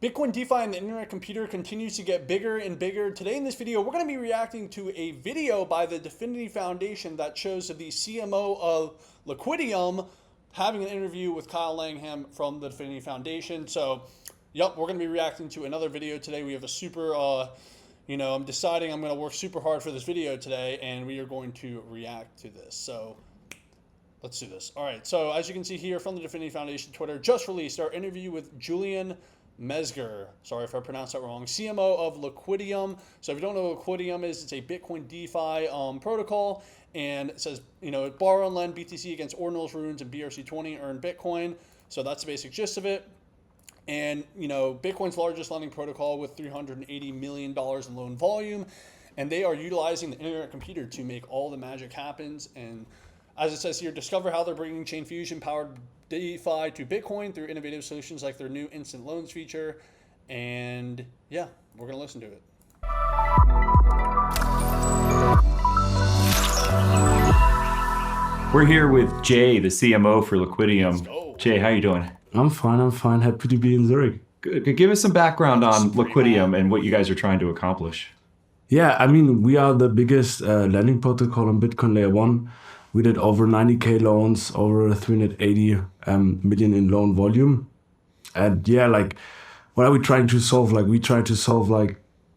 Bitcoin DeFi and the internet computer continues to get bigger and bigger. Today in this video, we're going to be reacting to a video by the DeFi Foundation that shows the CMO of Liquidium having an interview with Kyle Langham from the DeFi Foundation. So, yep, we're going to be reacting to another video today. We have a super, I'm deciding I'm going to work super hard for this video today, and we are going to react to this. So, let's do this. All right, so as you can see here from the DeFi Foundation Twitter, just released our interview with Julian Mezger, sorry if I pronounced that wrong, CMO of Liquidium. So if you don't know what Liquidium is, it's a Bitcoin DeFi protocol, and it says, borrow and lend BTC against ordinals, runes, and BRC20, earn Bitcoin. So that's the basic gist of it. And, Bitcoin's largest lending protocol with $380 million in loan volume, and they are utilizing the internet computer to make all the magic happens. And as it says here, discover how they're bringing Chain Fusion powered DeFi to Bitcoin through innovative solutions like their new instant loans feature. And yeah, we're going to listen to it. We're here with Jay, the CMO for Liquidium. Let's go. Jay, how you doing? I'm fine. Happy to be in Zurich. Good. Give us some background on Liquidium and what you guys are trying to accomplish. Yeah, we are the biggest lending protocol on Bitcoin Layer 1. We did over 90K loans, over 380 million in loan volume. And yeah, what are we trying to solve? We try to solve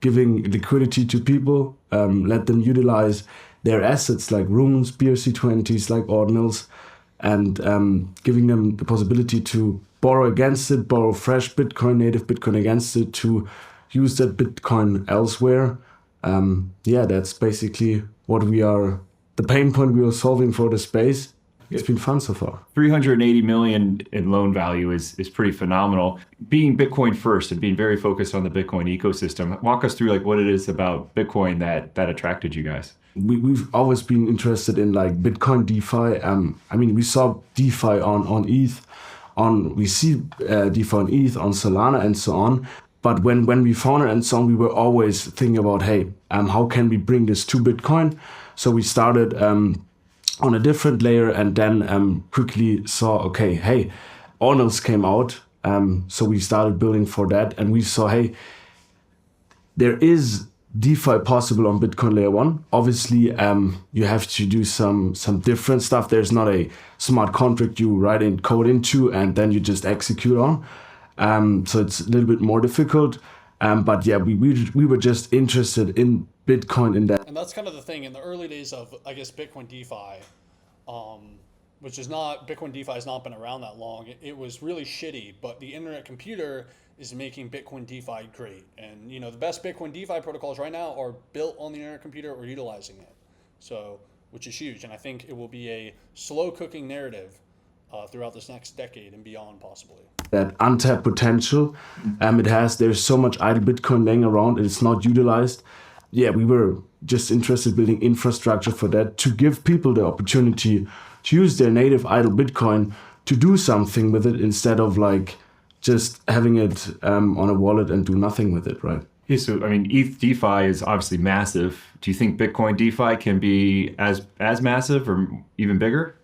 giving liquidity to people, let them utilize their assets like rooms, BRC20s, like ordinals, and giving them the possibility to borrow against it, borrow fresh Bitcoin, native Bitcoin against it, to use that Bitcoin elsewhere. That's basically what the pain point we are solving for the space. It's been fun so far. 380 million in loan value is pretty phenomenal. Being Bitcoin first and being very focused on the Bitcoin ecosystem, walk us through what it is about Bitcoin that attracted you guys. We've always been interested in Bitcoin DeFi. We saw DeFi on ETH, we see DeFi on ETH, on Solana, and so on. But when we found it and so on, we were always thinking about, hey, how can we bring this to Bitcoin? So we started on a different layer, and then quickly saw, okay, hey, ordinals came out. So we started building for that, and we saw, hey, there is DeFi possible on Bitcoin Layer 1. Obviously, you have to do some different stuff. There's not a smart contract you write in code into and then you just execute on. So it's a little bit more difficult. But yeah, we were just interested in Bitcoin in that. And that's kind of the thing in the early days of, I guess, Bitcoin DeFi, Bitcoin DeFi has not been around that long. It was really shitty, but the internet computer is making Bitcoin DeFi great. And, the best Bitcoin DeFi protocols right now are built on the internet computer or utilizing it. So, which is huge. And I think it will be a slow cooking narrative throughout this next decade and beyond, possibly. That untapped potential there's so much idle Bitcoin laying around and it's not utilized. Yeah, we were just interested in building infrastructure for that, to give people the opportunity to use their native idle Bitcoin to do something with it, instead of just having it on a wallet and do nothing with it, right? Yeah, so ETH DeFi is obviously massive. Do you think Bitcoin DeFi can be as massive or even bigger?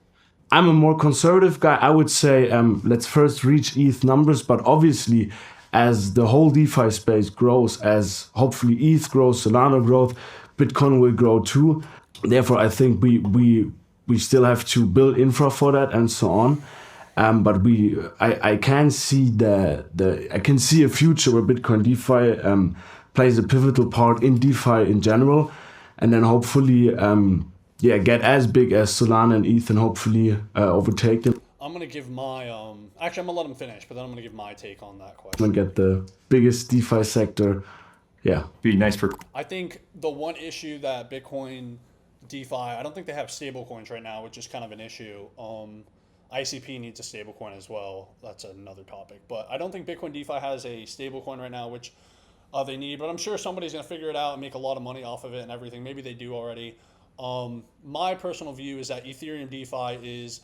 I'm a more conservative guy. I would say let's first reach ETH numbers, but obviously as the whole DeFi space grows, as hopefully ETH grows, Solana growth, Bitcoin will grow too. Therefore, I think we still have to build infra for that and so on. But I can see I can see a future where Bitcoin DeFi plays a pivotal part in DeFi in general, and then hopefully get as big as Solana and ETH and hopefully overtake them. I'm going to give my, actually I'm going to let him finish, but then I'm going to give my take on that question. And get the biggest DeFi sector, yeah. Be nice for... I think the one issue that Bitcoin DeFi, I don't think they have stable coins right now, which is kind of an issue. ICP needs a stable coin as well. That's another topic. But I don't think Bitcoin DeFi has a stable coin right now, which they need. But I'm sure somebody's going to figure it out and make a lot of money off of it and everything. Maybe they do already. My personal view is that Ethereum DeFi is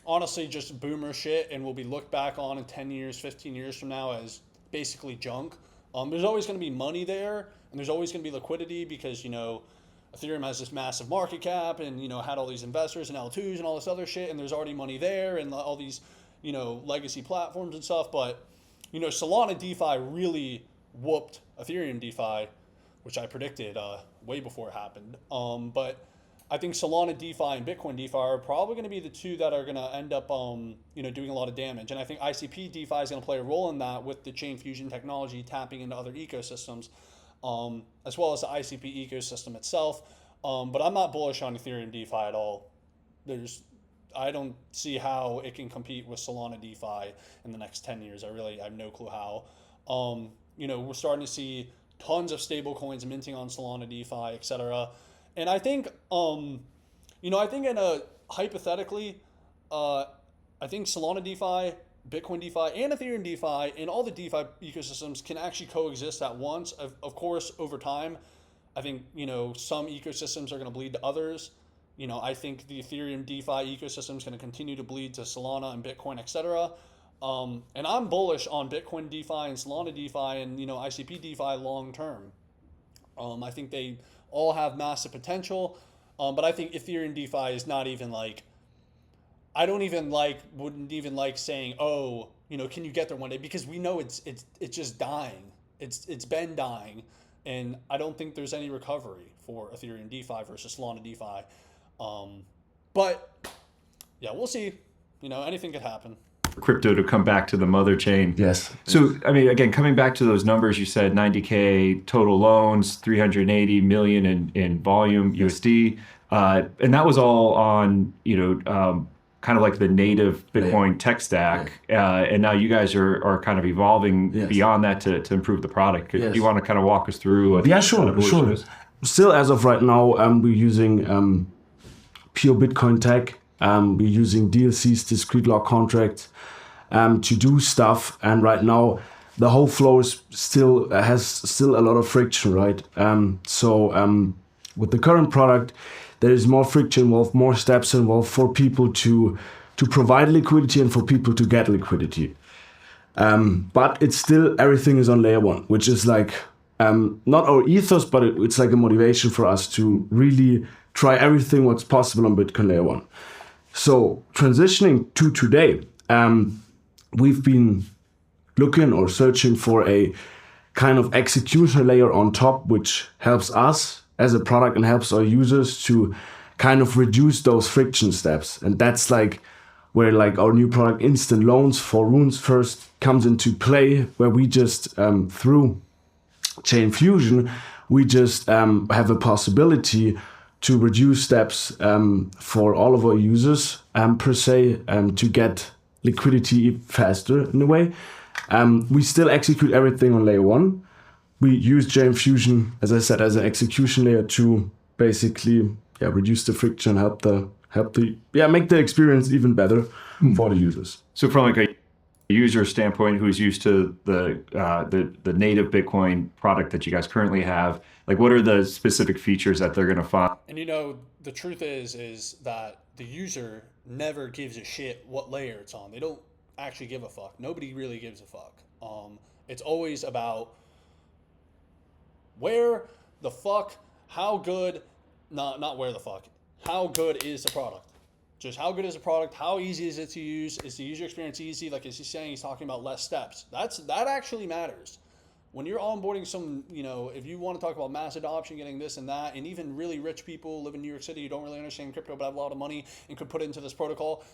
honestly just boomer shit and will be looked back on in 10 years, 15 years from now as basically junk. There's always going to be money there, and there's always going to be liquidity because, Ethereum has this massive market cap and, had all these investors and L2s and all this other shit, and there's already money there and all these, legacy platforms and stuff. But, Solana DeFi really whooped Ethereum DeFi, which I predicted way before it happened. But I think Solana DeFi and Bitcoin DeFi are probably going to be the two that are going to end up, doing a lot of damage. And I think ICP DeFi is going to play a role in that with the chain fusion technology tapping into other ecosystems, as well as the ICP ecosystem itself. But I'm not bullish on Ethereum DeFi at all. I don't see how it can compete with Solana DeFi in the next 10 years. I have no clue how. We're starting to see tons of stable coins minting on Solana DeFi, etc. And I think, hypothetically, I think Solana DeFi, Bitcoin DeFi, and Ethereum DeFi, and all the DeFi ecosystems can actually coexist at once. Of course, over time, I think, some ecosystems are going to bleed to others. I think the Ethereum DeFi ecosystem is going to continue to bleed to Solana and Bitcoin, etc. And I'm bullish on Bitcoin DeFi and Solana DeFi and, ICP DeFi long term. I think they all have massive potential. But I think Ethereum DeFi is not even wouldn't even like saying, oh, can you get there one day? Because we know it's just dying. It's been dying. And I don't think there's any recovery for Ethereum DeFi versus Solana DeFi. But yeah, we'll see. Anything could happen. Crypto to come back to the mother chain. Yes. So, again, coming back to those numbers, you said 90K total loans, 380 million in volume USD. And that was all on, kind of like the native Bitcoin tech stack. And now you guys are kind of evolving beyond that to improve the product. Do you want to kind of walk us through? Sure. Still, as of right now, we're using pure Bitcoin tech. We're using DLCs, discrete log contracts, to do stuff. And right now, the whole flow has still a lot of friction, right? With the current product, there is more friction involved, more steps involved for people to provide liquidity and for people to get liquidity. But it's still, everything is on layer one, which is like not our ethos, but it's like a motivation for us to really try everything what's possible on Bitcoin layer one. So transitioning to today, we've been looking or searching for a kind of execution layer on top, which helps us as a product and helps our users to kind of reduce those friction steps. And that's like where like our new product Instant Loans for Runes first comes into play, where we just through Chain Fusion, we just have a possibility to reduce steps for all of our users per se, to get liquidity faster in a way. We still execute everything on layer one. We use Chain Fusion, as I said, as an execution layer to basically reduce the friction, make the experience even better for the users. So from like a user standpoint who's used to the native Bitcoin product that you guys currently have, like what are the specific features that they're going to find? And the truth is that the user never gives a shit what layer it's on. They don't actually give a fuck. Nobody really gives a fuck. It's always about where the fuck, how good, not where the fuck, how good is the product? Just how good is the product? How easy is it to use? Is the user experience easy? Like, is he saying he's talking about less steps? That actually matters. When you're onboarding some, if you want to talk about mass adoption, getting this and that, and even really rich people live in New York City who don't really understand crypto but have a lot of money and could put it into this protocol,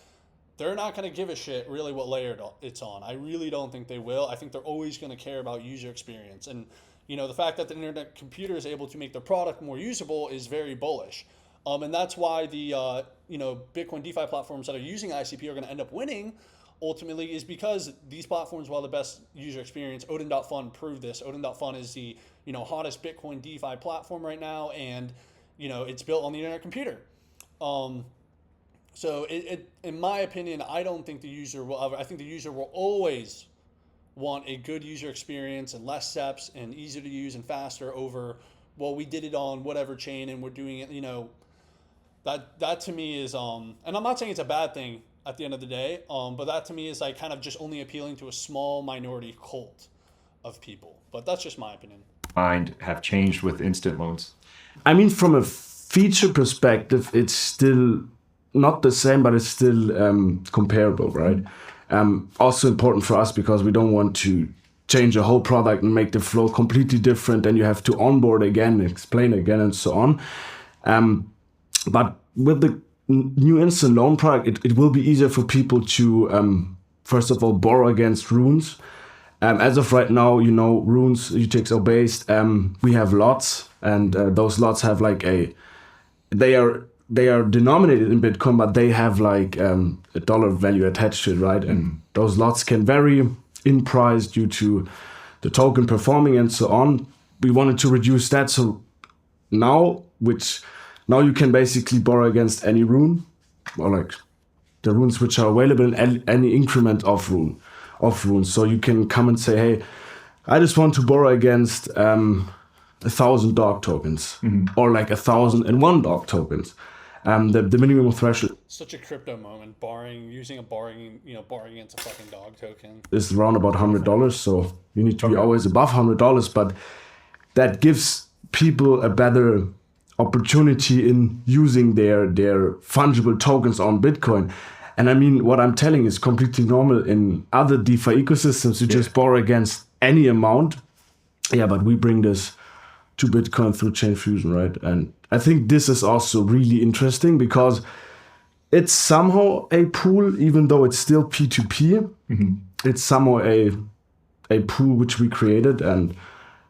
they're not going to give a shit really what layer it's on. I really don't think they will. I think they're always going to care about user experience. And, the fact that the internet computer is able to make the product more usable is very bullish. And that's why the, Bitcoin DeFi platforms that are using ICP are going to end up winning ultimately, is because these platforms will have the best user experience. Odin.fun proved this. Odin.fun is the, hottest Bitcoin DeFi platform right now. And, it's built on the internet computer. So in my opinion, I don't think the user will ever, I think the user will always want a good user experience and less steps and easier to use and faster over, well, we did it on whatever chain and we're doing it, that to me is, and I'm not saying it's a bad thing at the end of the day, but that to me is like kind of just only appealing to a small minority cult of people. But that's just my opinion. Have changed with instant loans? I mean, from a feature perspective, it's still not the same, but it's still comparable, right? Also important for us because we don't want to change a whole product and make the flow completely different. And you have to onboard again, explain again, and so on. But with the new instant loan product, it will be easier for people to, first of all, borrow against runes. As of right now, runes UTXO based. We have lots, and those lots have like they are denominated in Bitcoin, but they have like a dollar value attached to it, right? And those lots can vary in price due to the token performing and so on. We wanted to reduce that, so now you can basically borrow against any rune, or like the runes which are available in any increment of runes. So you can come and say, hey, I just want to borrow against 1,000 dog tokens, or like 1,001 dog tokens. The minimum threshold Such a crypto moment, borrowing against a fucking dog token. is around about $100. So you need to be always above $100, but that gives people a better opportunity in using their fungible tokens on Bitcoin. And I mean, what I'm telling is completely normal in other DeFi ecosystems. You just borrow against any amount. Yeah, but we bring this to Bitcoin through Chain Fusion, right? And I think this is also really interesting because it's somehow a pool, even though it's still P2P. It's somehow a pool which we created, and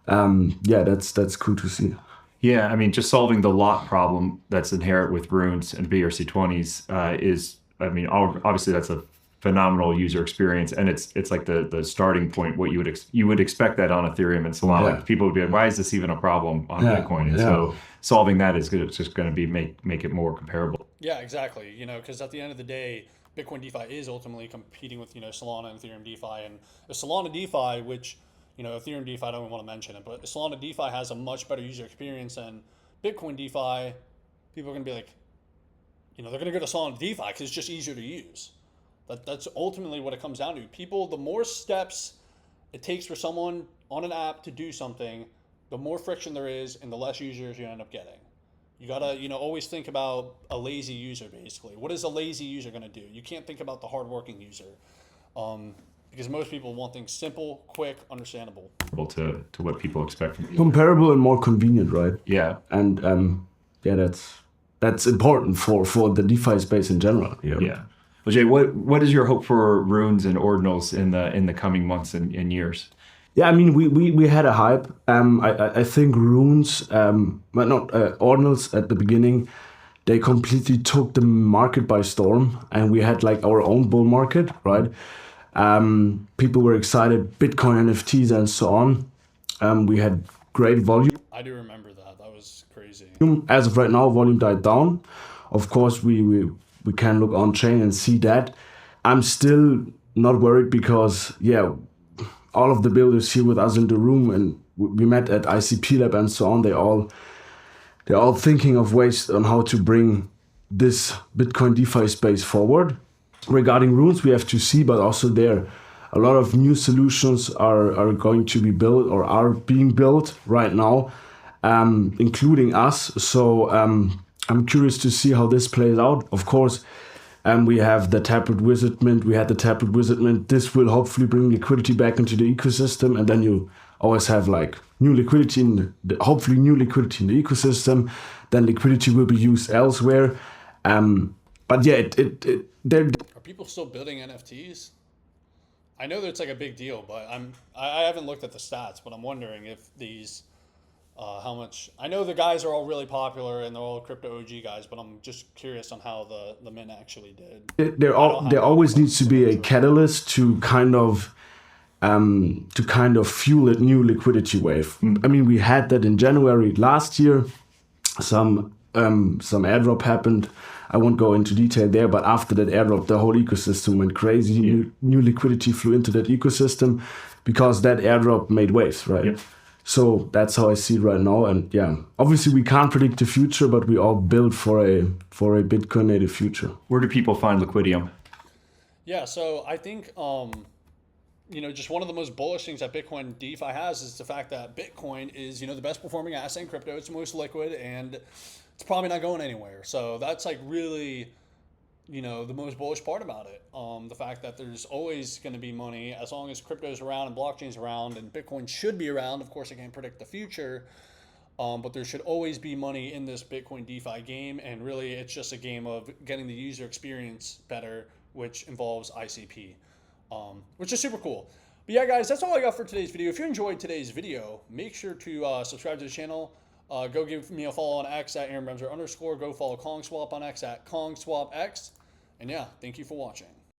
that's cool to see. Yeah, I mean, just solving the lot problem that's inherent with runes and BRC20s is, I mean, obviously that's a phenomenal user experience, and it's like the starting point. What you would expect that on Ethereum and Solana. Like people would be like, why is this even a problem on Bitcoin? And so solving that is good. It's just going to be make it more comparable. Yeah, exactly. Because at the end of the day, Bitcoin DeFi is ultimately competing with Solana and Ethereum DeFi, and Solana DeFi, which Ethereum DeFi, I don't even want to mention it, but Solana DeFi has a much better user experience than Bitcoin DeFi. People are going to be like, they're going to go to Solana DeFi because it's just easier to use. That's ultimately what it comes down to. People, the more steps it takes for someone on an app to do something, the more friction there is and the less users you end up getting. You got to, always think about a lazy user, basically. What is a lazy user going to do? You can't think about the hardworking user. Because most people want things simple, quick, understandable. To what people expect from you. Comparable and more convenient, right? Yeah. And that's important for the DeFi space in general. Yeah. Well, Jay, what is your hope for runes and ordinals in the coming months and years? Yeah, I mean, we had a hype. I think runes, but not ordinals at the beginning, they completely took the market by storm, and we had like our own bull market, right? People were excited, Bitcoin NFTs and so on. We had great volume. I do remember that. That was crazy. As of right now, volume died down. Of course, we can look on chain and see that. I'm still not worried because all of the builders here with us in the room, and we met at ICP Lab and so on. They're all thinking of ways on how to bring this Bitcoin DeFi space forward. Regarding runes, we have to see, but also there, a lot of new solutions are going to be built or are being built right now, including us. So I'm curious to see how this plays out. Of course, we have the Taproot Wizard Mint. We had the Taproot Wizard Mint. This will hopefully bring liquidity back into the ecosystem, and then you always have like new liquidity hopefully new liquidity in the ecosystem. Then liquidity will be used elsewhere. But yeah, Are people still building NFTs? I know that it's like a big deal, but I haven't looked at the stats, but I'm wondering if these how much. I know the guys are all really popular and they're all crypto OG guys, but I'm just curious on how the mint actually did. There always needs to be a catalyst to kind of fuel a new liquidity wave. I mean, we had that in January last year. Some airdrop happened. I won't go into detail there, but after that airdrop, the whole ecosystem went crazy. New liquidity flew into that ecosystem because that airdrop made waves, right? Yep. So that's how I see it right now. And yeah, obviously we can't predict the future, but we all build for a Bitcoin native future. Where do people find Liquidium? Yeah, so I think just one of the most bullish things that Bitcoin DeFi has is the fact that Bitcoin is the best performing asset in crypto. It's the most liquid, and it's probably not going anywhere. So that's like really the most bullish part about it. The fact that there's always going to be money as long as crypto's around and blockchain's around, and Bitcoin should be around. Of course, I can't predict the future, but there should always be money in this Bitcoin DeFi game. And really, it's just a game of getting the user experience better, which involves ICP, which is super cool. But yeah, guys, that's all I got for today's video. If you enjoyed today's video, make sure to subscribe to the channel. Go give me a follow on X at AaronBremser_. Go follow KongSwap on X at KongSwapX. And yeah, thank you for watching.